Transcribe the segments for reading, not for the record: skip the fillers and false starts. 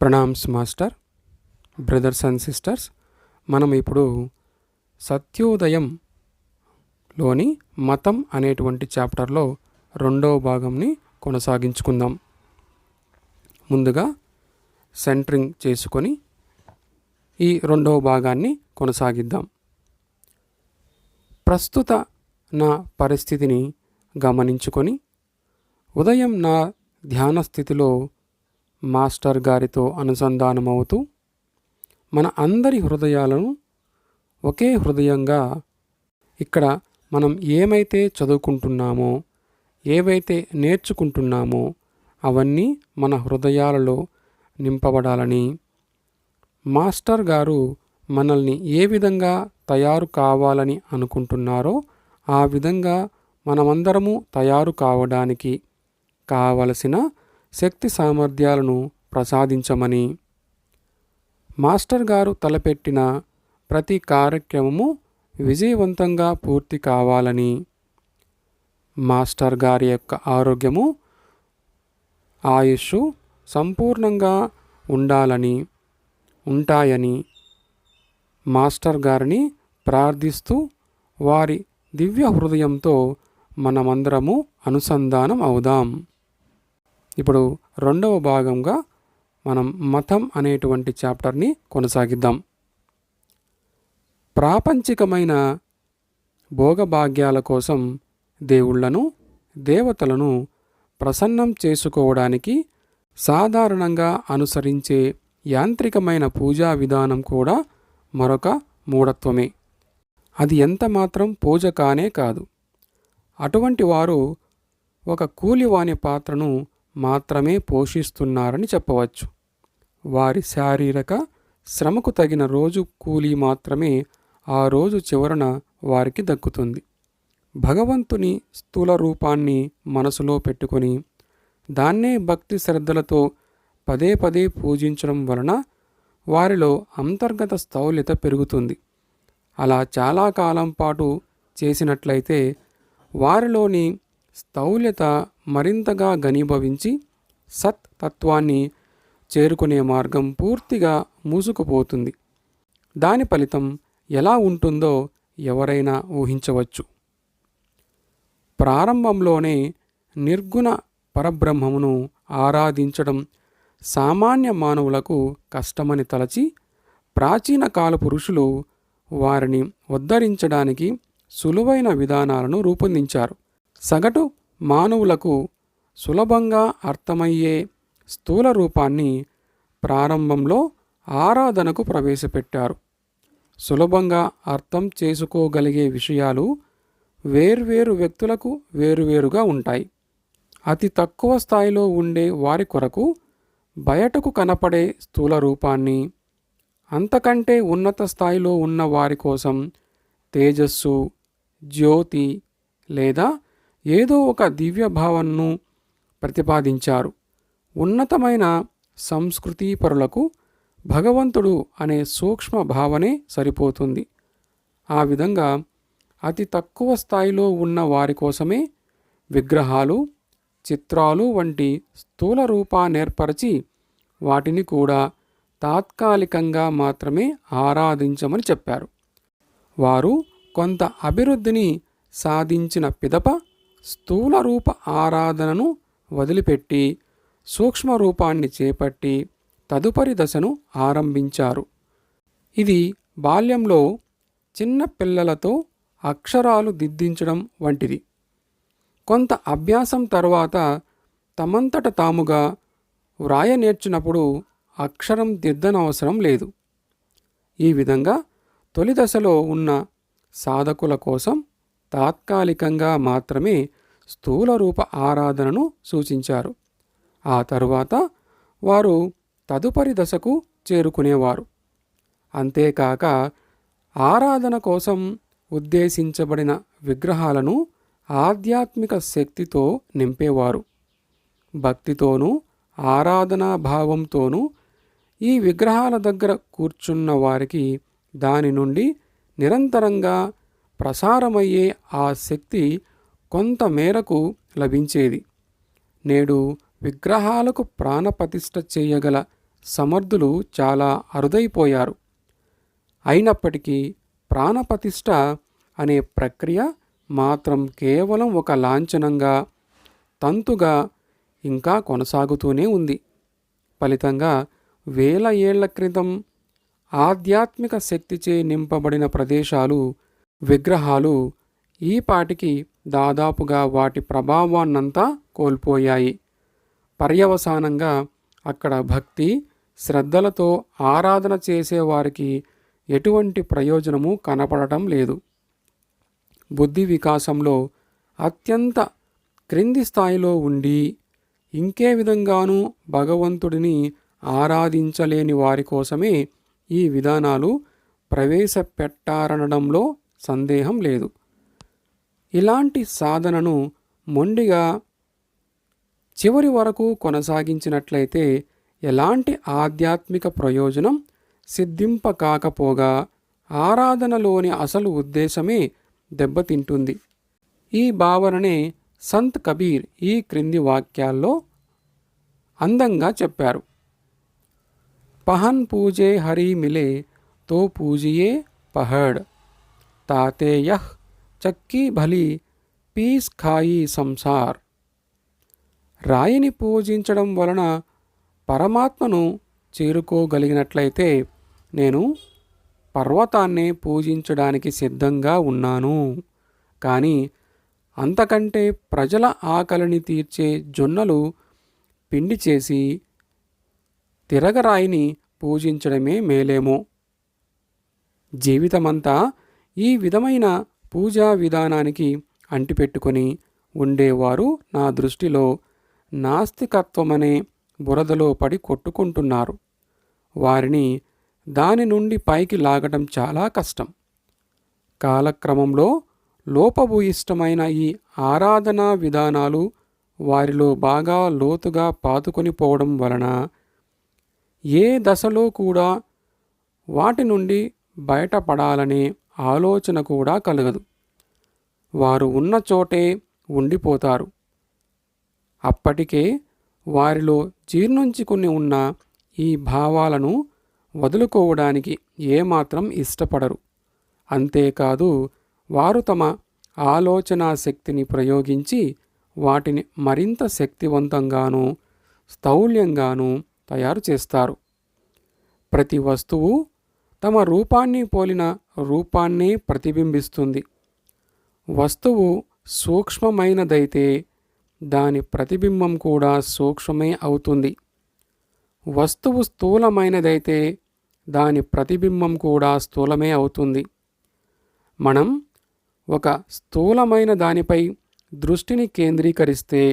Pranams master, brothers and sisters. మనం ఇప్పుడు సత్యోదయంలోని మతం అనేటువంటి చాప్టర్లో రెండవ భాగంని కొనసాగించుకుందాం. ముందుగా సెంటరింగ్ చేసుకొని ఈ రెండవ భాగాన్ని కొనసాగిద్దాం. ప్రస్తుత నా పరిస్థితిని గమనించుకొని ఉదయం నా ధ్యాన స్థితిలో మాస్టర్ గారితో అనుసంధానమవుతూ మన అందరి హృదయాలను ఒకే హృదయంగా ఇక్కడ మనం ఏమైతే చదువుకుంటున్నామో, ఏవైతే నేర్చుకుంటున్నామో అవన్నీ మన హృదయాలలో నింపబడాలని, మాస్టర్ గారు మనల్ని ఏ విధంగా తయారు కావాలని అనుకుంటున్నారో ఆ విధంగా మనమందరము తయారు కావడానికి కావలసిన శక్తి సామర్థ్యాలను ప్రసాదించమని, మాస్టర్ గారు తలపెట్టిన ప్రతి కార్యక్రమము విజయవంతంగా పూర్తి కావాలని, మాస్టర్ గారి యొక్క ఆరోగ్యము, ఆయుష్ సంపూర్ణంగా ఉంటాయని మాస్టర్ గారిని ప్రార్థిస్తూ వారి దివ్య హృదయంతో మనమందరము అనుసంధానం అవుదాం. ఇప్పుడు రెండవ భాగంగా మనం మతం అనేటువంటి చాప్టర్ని కొనసాగిద్దాం. ప్రాపంచికమైన భోగభాగ్యాల కోసం దేవుళ్లను, దేవతలను ప్రసన్నం చేసుకోవడానికి సాధారణంగా అనుసరించే యాంత్రికమైన పూజా విధానం కూడా మరొక మూఢత్వమే. అది ఎంతమాత్రం పూజ కానే కాదు. అటువంటి వారు ఒక కూలివాని పాత్రను మాత్రమే పోషిస్తున్నారని చెప్పవచ్చు. వారి శారీరక శ్రమకు తగిన రోజు కూలీ మాత్రమే ఆ రోజు చివరన వారికి దక్కుతుంది. భగవంతుని స్థూల రూపాన్ని మనసులో పెట్టుకొని దాన్నే భక్తి శ్రద్ధలతో పదే పదే పూజించడం వలన వారిలో అంతర్గత స్థౌల్యత పెరుగుతుంది. అలా చాలా కాలం పాటు చేసినట్లయితే వారిలోని స్థౌల్యత మరింతగా ఘనీభవించి సత్ తత్వాన్ని చేరుకునే మార్గం పూర్తిగా మూసుకుపోతుంది. దాని ఫలితం ఎలా ఉంటుందో ఎవరైనా ఊహించవచ్చు. ప్రారంభంలోనే నిర్గుణ పరబ్రహ్మమును ఆరాధించడం సామాన్య మానవులకు కష్టమని తలచి ప్రాచీన కాలపు ఋషులు వారిని ఉద్ధరించడానికి సులువైన విధానాలను రూపొందించారు. సగటు మానవులకు సులభంగా అర్థమయ్యే స్థూల రూపాన్ని ప్రారంభంలో ఆరాధనకు ప్రవేశపెట్టారు. సులభంగా అర్థం చేసుకోగలిగే విషయాలు వేర్వేరు వ్యక్తులకు వేరువేరుగా ఉంటాయి. అతి తక్కువ స్థాయిలో ఉండే వారి కొరకు బయటకు కనపడే స్థూల రూపాన్ని, అంతకంటే ఉన్నత స్థాయిలో ఉన్న వారి కోసం తేజస్సు, జ్యోతి లేదా ఏదో ఒక దివ్య భావనను ప్రతిపాదించారు. ఉన్నతమైన సంస్కృతిపరులకు భగవంతుడు అనే సూక్ష్మ భావనే సరిపోతుంది. ఆ విధంగా అతి తక్కువ స్థాయిలో ఉన్న వారి కోసమే విగ్రహాలు, చిత్రాలు వంటి స్థూల రూపాన్నేర్పరచి వాటిని కూడా తాత్కాలికంగా మాత్రమే ఆరాధించమని చెప్పారు. వారు కొంత అభివృద్ధిని సాధించిన పిదప స్థూల రూప ఆరాధనను వదిలిపెట్టి సూక్ష్మ రూపాన్ని చేపట్టి తదుపరి దశను ఆరంభించారు. ఇది బాల్యంలో చిన్న పిల్లలతో అక్షరాలు దిద్దించడం వంటిది. కొంత అభ్యాసం తర్వాత తమంతట తాముగా వ్రాయ నేర్చినప్పుడు అక్షరం దిద్దనవసరం లేదు. ఈ విధంగా తొలి దశలో ఉన్న సాధకుల కోసం తాత్కాలికంగా మాత్రమే స్థూల రూప ఆరాధనను సూచించారు. ఆ తరువాత వారు తదుపరి దశకు చేరుకునేవారు. అంతేకాక ఆరాధన కోసం ఉద్దేశించబడిన విగ్రహాలను ఆధ్యాత్మిక శక్తితో నింపేవారు. భక్తితోనూ ఆరాధనా భావంతోనూ ఈ విగ్రహాల దగ్గర కూర్చున్న వారికి దాని నుండి నిరంతరంగా ప్రసారమయ్యే ఆ శక్తి కొంత మేరకు లభించేది. నేడు విగ్రహాలకు ప్రాణప్రతిష్ఠ చేయగల సమర్థులు చాలా అరుదైపోయారు. అయినప్పటికీ ప్రాణప్రతిష్ఠ అనే ప్రక్రియ మాత్రం కేవలం ఒక లాంఛనంగా, తంతుగా ఇంకా కొనసాగుతూనే ఉంది. ఫలితంగా వేల ఏళ్ల క్రితం ఆధ్యాత్మిక శక్తిచే నింపబడిన ప్రదేశాలు, విగ్రహాలు ఈపాటికి దాదాపుగా వాటి ప్రభావాన్నంతా కోల్పోయాయి. పర్యవసానంగా అక్కడ భక్తి, శ్రద్ధలతో ఆరాధన చేసేవారికి ఎటువంటి ప్రయోజనము కనపడటం లేదు. బుద్ధి వికాసంలో అత్యంత క్రింది స్థాయిలో ఉండి ఇంకే విధంగానూ భగవంతుడిని ఆరాధించలేని వారి కోసమే ఈ విధానాలు ప్రవేశపెట్టారనడంలో సందేహం లేదు. ఇలాంటి సాధనను మొండిగా చివరి వరకు కొనసాగించినట్లయితే ఎలాంటి ఆధ్యాత్మిక ప్రయోజనం సిద్ధింపకాకపోగా ఆరాధనలోని అసలు ఉద్దేశమే దెబ్బతింటుంది. ఈ భావననే సంత్ కబీర్ ఈ క్రింది వాక్యాల్లో అందంగా చెప్పారు. పహన్ పూజే హరి మిలే తో పూజియే పహడ్, తాతే యహ్ చక్కీ భలి పీస్ ఖాయి సంసార్. రాయిని పూజించడం వలన పరమాత్మను చేరుకోగలిగినట్లయితే నేను పర్వతాన్నే పూజించడానికి సిద్ధంగా ఉన్నాను. కానీ అంతకంటే ప్రజల ఆకలిని తీర్చే జొన్నలు పిండి చేసి తిరగరాయిని పూజించడమే మేలేమో. జీవితమంతా ఈ విధమైన పూజా విధానానికి అంటిపెట్టుకొని ఉండేవారు నా దృష్టిలో నాస్తికత్వమనే బురదలో పడి కొట్టుకుంటున్నారు. వారిని దాని నుండి పైకి లాగటం చాలా కష్టం. కాలక్రమంలో లోపభూయిష్టమైన ఈ ఆరాధనా విధానాలు వారిలో బాగా లోతుగా పాతుకొని పోవడం వలన ఏ దశలో కూడా వాటి నుండి బయటపడాలనే ఆలోచన కూడా కలగదు. వారు ఉన్న చోటే ఉండిపోతారు. అప్పటికే వారిలో జీర్ణించుకుని ఉన్న ఈ భావాలను వదులుకోవడానికి ఏమాత్రం ఇష్టపడరు. అంతేకాదు, వారు తమ ఆలోచనా శక్తిని ప్రయోగించి వాటిని మరింత శక్తివంతంగానూ స్థౌల్యంగానూ తయారు చేస్తారు. ప్రతి వస్తువు తమ రూపాన్ని పోలిన రూపాన్నే ప్రతిబింబిస్తుంది. వస్తువు సూక్ష్మమైనదైతే దాని ప్రతిబింబం కూడా సూక్ష్మమే అవుతుంది. వస్తువు స్థూలమైనదైతే దాని ప్రతిబింబం కూడా స్థూలమే అవుతుంది. మనం ఒక స్థూలమైన దానిపై దృష్టిని కేంద్రీకరిస్తే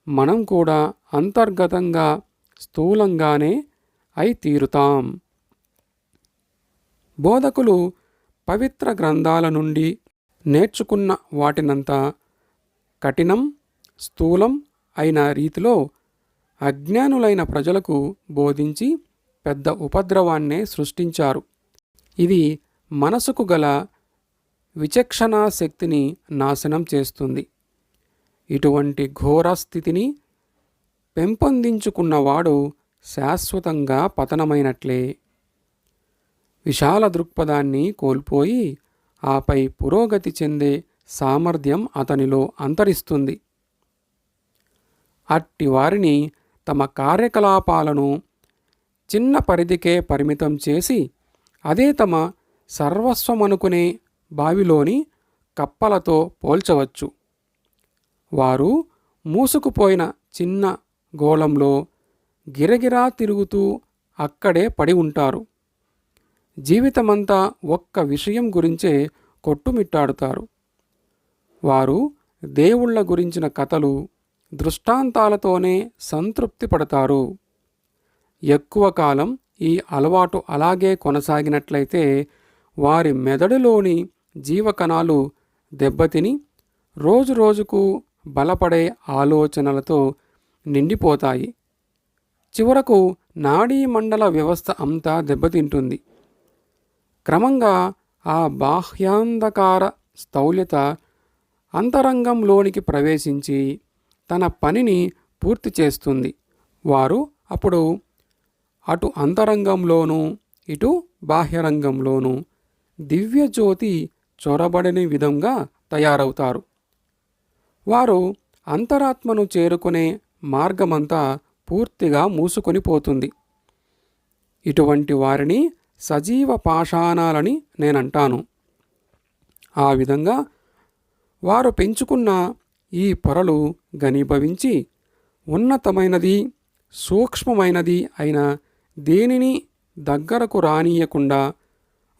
మనం కూడా అంతర్గతంగా స్థూలంగానే అయి తీరుతాం. బోధకులు పవిత్ర గ్రంథాల నుండి నేర్చుకున్న వాటినంతా కఠినం, స్థూలం అయిన రీతిలో అజ్ఞానులైన ప్రజలకు బోధించి పెద్ద ఉపద్రవాన్నే సృష్టించారు. ఇది మనసుకు గల విచక్షణా శక్తిని నాశనం చేస్తుంది. ఇటువంటి ఘోర స్థితిని పెంపొందించుకున్నవాడు శాశ్వతంగా పతనమైనట్లే. విశాల దృక్పథాన్ని కోల్పోయి ఆపై పురోగతి చెందే సామర్థ్యం అతనిలో అంతరిస్తుంది. అట్టి వారిని తమ కార్యకలాపాలను చిన్న పరిధికే పరిమితం చేసి అదే తమ సర్వస్వమనుకునే బావిలోని కప్పలతో పోల్చవచ్చు. వారు మూసుకుపోయిన చిన్న గోళంలో గిరగిరా తిరుగుతూ అక్కడే పడి ఉంటారు. జీవితమంతా ఒక్క విషయం గురించే కొట్టుమిట్టాడుతారు. వారు దేవుళ్ళ గురించిన కథలు, దృష్టాంతాలతోనే సంతృప్తి పడతారు. ఎక్కువ కాలం ఈ అలవాటు అలాగే కొనసాగినట్లయితే వారి మెదడులోని జీవకణాలు దెబ్బతిని రోజురోజుకు బలపడే ఆలోచనలతో నిండిపోతాయి. చివరకు నాడీ మండల వ్యవస్థ అంతా దెబ్బతింటుంది. క్రమంగా ఆ బాహ్యాంధకార స్థౌల్యత అంతరంగంలోనికి ప్రవేశించి తన పనిని పూర్తి చేస్తుంది. వారు అప్పుడు అటు అంతరంగంలోనూ ఇటు బాహ్యరంగంలోనూ దివ్యజ్యోతి చొరబడని విధంగా తయారవుతారు. వారు అంతరాత్మను చేరుకునే మార్గమంతా పూర్తిగా మూసుకొని పోతుంది. ఇటువంటి వారిని సజీవ పాషాణాలని నేనంటాను. ఆ విధంగా వారు పెంచుకున్న ఈ పొరలు ఘనీభవించి ఉన్నతమైనది, సూక్ష్మమైనది అయిన దేనిని దగ్గరకు రానియకుండా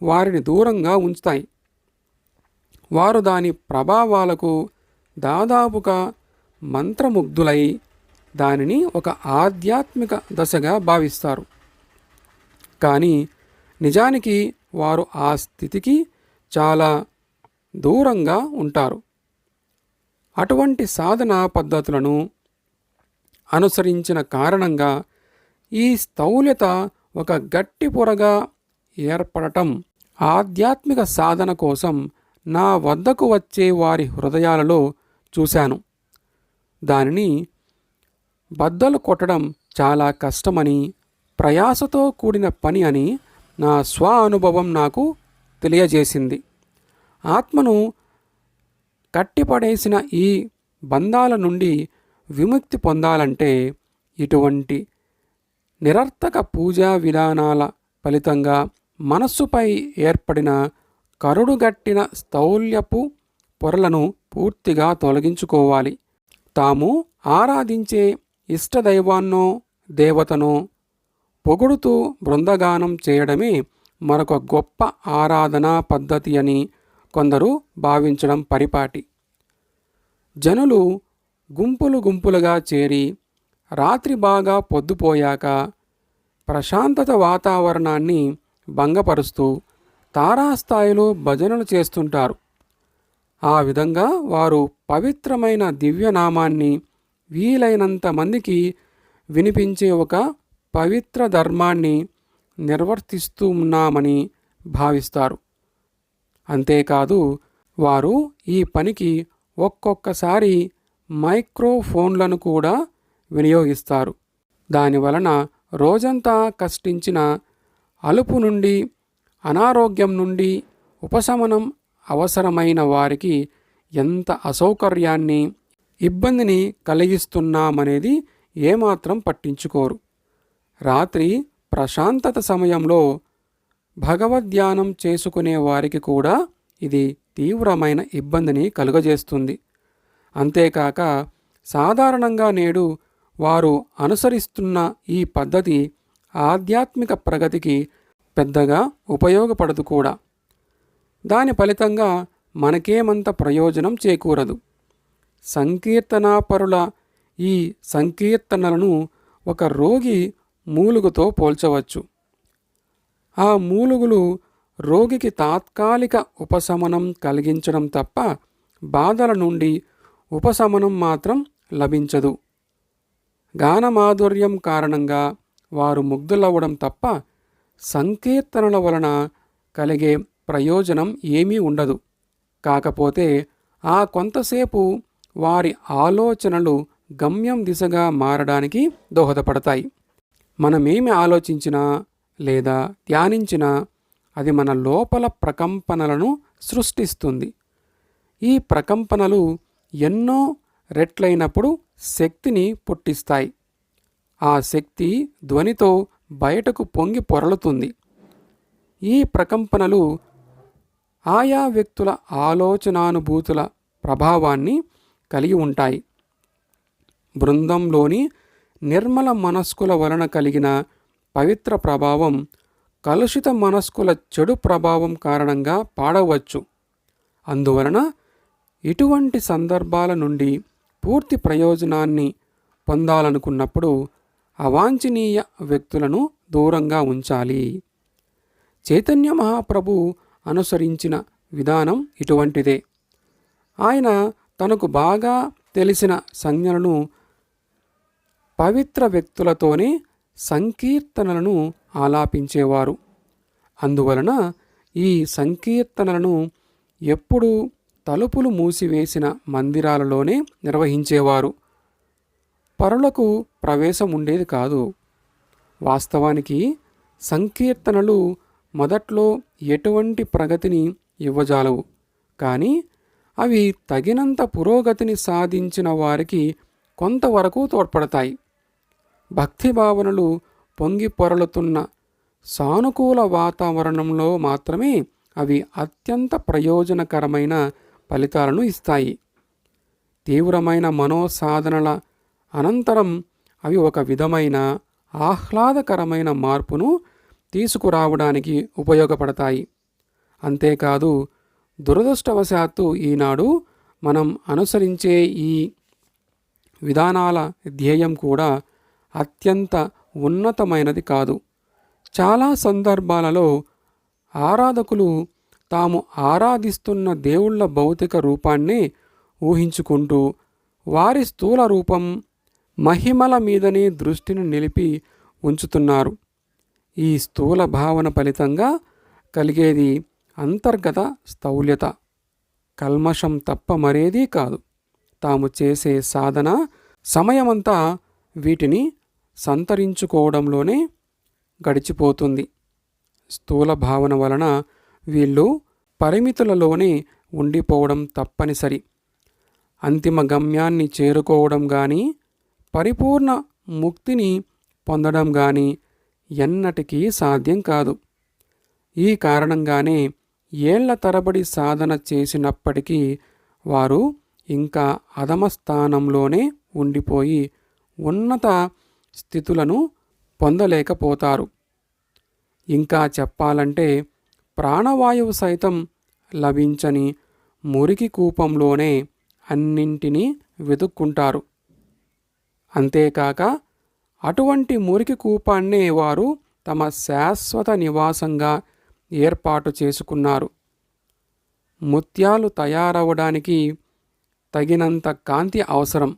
వారిని దూరంగా ఉంచుతాయి. వారు దాని ప్రభావాలకు దాదాపుగా మంత్రముగ్ధులై దానిని ఒక ఆధ్యాత్మిక దశగా భావిస్తారు. కానీ నిజానికి వారు ఆ స్థితికి చాలా దూరంగా ఉంటారు. అటువంటి సాధన పద్ధతులను అనుసరించిన కారణంగా ఈ స్థౌల్యత ఒక గట్టి పొరగా ఏర్పడటం ఆధ్యాత్మిక సాధన కోసం నా వద్దకు వచ్చే వారి హృదయాలలో చూశాను. దానిని బద్దలు కొట్టడం చాలా కష్టమని, ప్రయాసతో కూడిన పని అని నా స్వ అనుభవం నాకు తెలియజేసింది. ఆత్మను కట్టిపడేసిన ఈ బంధాల నుండి విముక్తి పొందాలంటే ఇటువంటి నిరర్థక పూజా విధానాల ఫలితంగా మనస్సుపై ఏర్పడిన కరుడుగట్టిన స్థౌల్యపు పొరలను పూర్తిగా తొలగించుకోవాలి. తాము ఆరాధించే ఇష్టదైవాన్నో దేవతనో పొగుడుతూ బృందగానం చేయడమే మరొక గొప్ప ఆరాధనా పద్ధతి అని కొందరు భావించడం పరిపాటి. జనులు గుంపులు గుంపులుగా చేరి రాత్రి బాగా పొద్దుపోయాక ప్రశాంతత వాతావరణాన్ని భంగపరుస్తూ తారాస్థాయిలో భజనలు చేస్తుంటారు. ఆ విధంగా వారు పవిత్రమైన దివ్యనామాన్ని వీలైనంత మందికి వినిపించే ఒక పవిత్ర ధర్మాన్ని నిర్వర్తిస్తున్నామని భావిస్తారు. అంతేకాదు, వారు ఈ పనికి ఒక్కొక్కసారి మైక్రోఫోన్లను కూడా వినియోగిస్తారు. దానివలన రోజంతా కష్టించిన అలుపు నుండి, అనారోగ్యం నుండి ఉపశమనం అవసరమైన వారికి ఎంత అసౌకర్యాన్ని, ఇబ్బందిని కలిగిస్తున్నామనేది ఏమాత్రం పట్టించుకోరు. రాత్రి ప్రశాంతత సమయంలో భగవద్ధ్యానం చేసుకునే వారికి కూడా ఇది తీవ్రమైన ఇబ్బందిని కలుగజేస్తుంది. అంతేకాక సాధారణంగా నేడు వారు అనుసరిస్తున్న ఈ పద్ధతి ఆధ్యాత్మిక ప్రగతికి పెద్దగా ఉపయోగపడదు కూడా. దాని ఫలితంగా మనకేమంత ప్రయోజనం చేకూరదు. సంకీర్తనాపరుల ఈ సంకీర్తనలను ఒక రోగి మూలుగుతో పోల్చవచ్చు. ఆ మూలుగులు రోగికి తాత్కాలిక ఉపశమనం కలిగించడం తప్ప బాధల నుండి ఉపశమనం మాత్రం లభించదు. గానమాధుర్యం కారణంగా వారు ముగ్ధులవ్వడం తప్ప సంకీర్తనల వలన కలిగే ప్రయోజనం ఏమీ ఉండదు. కాకపోతే ఆ కొంతసేపు వారి ఆలోచనలు గమ్యం దిశగా మారడానికి దోహదపడతాయి. మనమేమి ఆలోచించినా లేదా ధ్యానించినా అది మన లోపల ప్రకంపనలను సృష్టిస్తుంది. ఈ ప్రకంపనలు ఎన్నో రెట్లైనప్పుడు శక్తిని పుట్టిస్తాయి. ఆ శక్తి ధ్వనితో బయటకు పొంగి పొరలుతుంది. ఈ ప్రకంపనలు ఆయా వ్యక్తుల ఆలోచనానుభూతుల ప్రభావాన్ని కలిగి ఉంటాయి. బృందంలోని నిర్మల మనస్కుల వలన కలిగిన పవిత్ర ప్రభావం కలుషిత మనస్కుల చెడు ప్రభావం కారణంగా పాడవచ్చు. అందువలన ఇటువంటి సందర్భాల నుండి పూర్తి ప్రయోజనాన్ని పొందాలనుకున్నప్పుడు అవాంఛనీయ వ్యక్తులను దూరంగా ఉంచాలి. చైతన్య మహాప్రభు అనుసరించిన విధానం ఇటువంటిదే. ఆయన తనకు బాగా తెలిసిన సంజ్ఞలను పవిత్ర వ్యక్తులతోనే సంకీర్తనలను ఆలాపించేవారు. అందువలన ఈ సంకీర్తనలను ఎప్పుడూ తలుపులు మూసివేసిన మందిరాలలోనే నిర్వహించేవారు. పరులకు ప్రవేశం ఉండేది కాదు. వాస్తవానికి సంకీర్తనలు మొదట్లో ఎటువంటి ప్రగతిని ఇవ్వజాలవు, కానీ అవి తగినంత పురోగతిని సాధించిన వారికి కొంతవరకు తోడ్పడతాయి. భక్తి భావనలు పొంగి పొరలుతున్న సానుకూల వాతావరణంలో మాత్రమే అవి అత్యంత ప్రయోజనకరమైన ఫలితాలను ఇస్తాయి. తీవ్రమైన మనోసాధనల అనంతరం అవి ఒక విధమైన ఆహ్లాదకరమైన మార్పును తీసుకురావడానికి ఉపయోగపడతాయి. అంతేకాదు, దురదృష్టవశాత్తు ఈనాడు మనం అనుసరించే ఈ విధానాల ధ్యేయం కూడా అత్యంత ఉన్నతమైనది కాదు. చాలా సందర్భాలలో ఆరాధకులు తాము ఆరాధిస్తున్న దేవుళ్ళ భౌతిక రూపాన్నే ఊహించుకుంటూ వారి స్థూల రూపం, మహిమల మీదనే దృష్టిని నిలిపి ఉంచుతున్నారు. ఈ స్థూల భావన ఫలితంగా కలిగేది అంతర్గత స్థౌల్యత, కల్మషం తప్ప మరేదీ కాదు. తాము చేసే సాధన సమయమంతా వీటిని సంతరించుకోవడంలోనే గడిచిపోతుంది. స్థూల భావన వలన వీళ్ళు పరిమితులలోనే ఉండిపోవడం తప్పనిసరి. అంతిమ గమ్యాన్ని చేరుకోవడం కానీ, పరిపూర్ణ ముక్తిని పొందడం కానీ ఎన్నటికీ సాధ్యం కాదు. ఈ కారణంగానే ఏళ్ల తరబడి సాధన చేసినప్పటికీ వారు ఇంకా అధమ స్థానంలోనే ఉండిపోయి ఉన్నత స్థితులను పొందలేకపోతారు. ఇంకా చెప్పాలంటే ప్రాణవాయువు సైతం లభించని మురికి కూపంలోనే అన్నింటినీ వెతుక్కుంటారు. అంతేకాక అటువంటి మురికి కూపాన్నే వారు తమ శాశ్వత నివాసంగా ఏర్పాటు చేసుకున్నారు. ముత్యాలు తయారవడానికి తగినంత కాంతి అవసరం.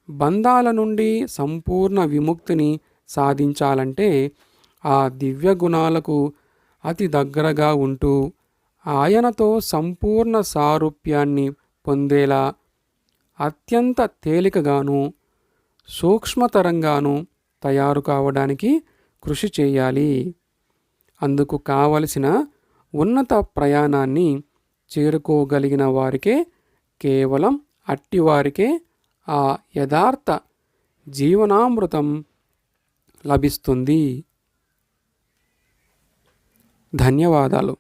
బంధాల నుండి సంపూర్ణ విముక్తిని సాధించాలంటే ఆ దివ్య గుణాలకు అతి దగ్గరగా ఉంటూ ఆయనతో సంపూర్ణ సారూప్యాన్ని పొందేలా అత్యంత తేలికగాను సూక్ష్మతరంగాను తయారు కావడానికి కృషి చేయాలి. అందుకు కావలసిన ఉన్నత ప్రయాణాన్ని చేరుకోగలిగిన వారికే, కేవలం అట్టివారికే ఆ యథార్థ జీవనామృతం లభిస్తుంది. ధన్యవాదాలు.